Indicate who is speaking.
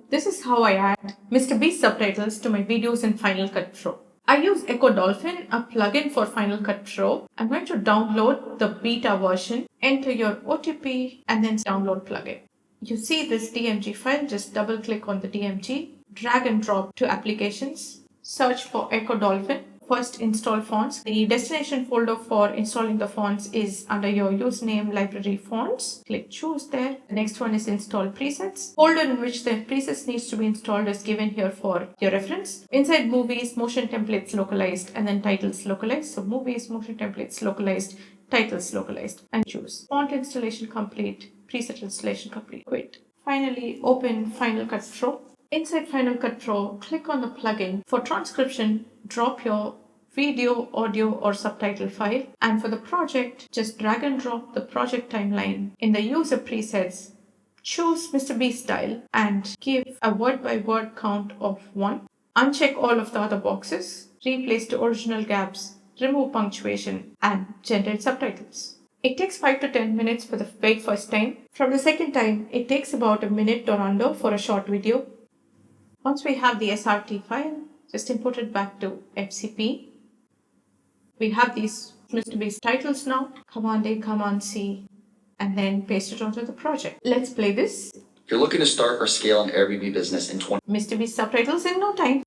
Speaker 1: This is how I add Mr. Beast subtitles to my videos in Finalcut Pro. I use EchoDolphin, a plugin for Finalcut Pro. I'm going to download the beta version, enter your OTP, and then download plugin. You see this DMG file, just double click on the DMG, drag and drop to applications, search for EchoDolphin. First install fonts. The destination folder for installing the fonts is under your username library fonts. Click choose there. The next one is install presets. Folder in which the presets needs to be installed is given here for your reference. Inside movies, motion templates localized, and then titles localized. So movies, motion templates localized, titles localized, and choose. Font installation complete, preset installation complete. Quit. Finally, open Finalcut Pro. Inside Finalcut Pro, click on the plugin. For transcription, drop your video, audio, or subtitle file. And for the project, just drag and drop the project timeline. In the user presets, choose Mr. Beast style and give a word-by-word count of 1. Uncheck all of the other boxes. Replace the original gaps, remove punctuation, and generate subtitles. It takes 5 to 10 minutes for the very first time. From the second time, it takes about a minute or under for a short video. Once we have the SRT file, just import it back to FCP. We have these Mr. Beast titles now. Command A, Command C, and then paste it onto the project. Let's play this.
Speaker 2: You're looking to start or scale an Airbnb business in
Speaker 1: Mr. Beast subtitles in no time.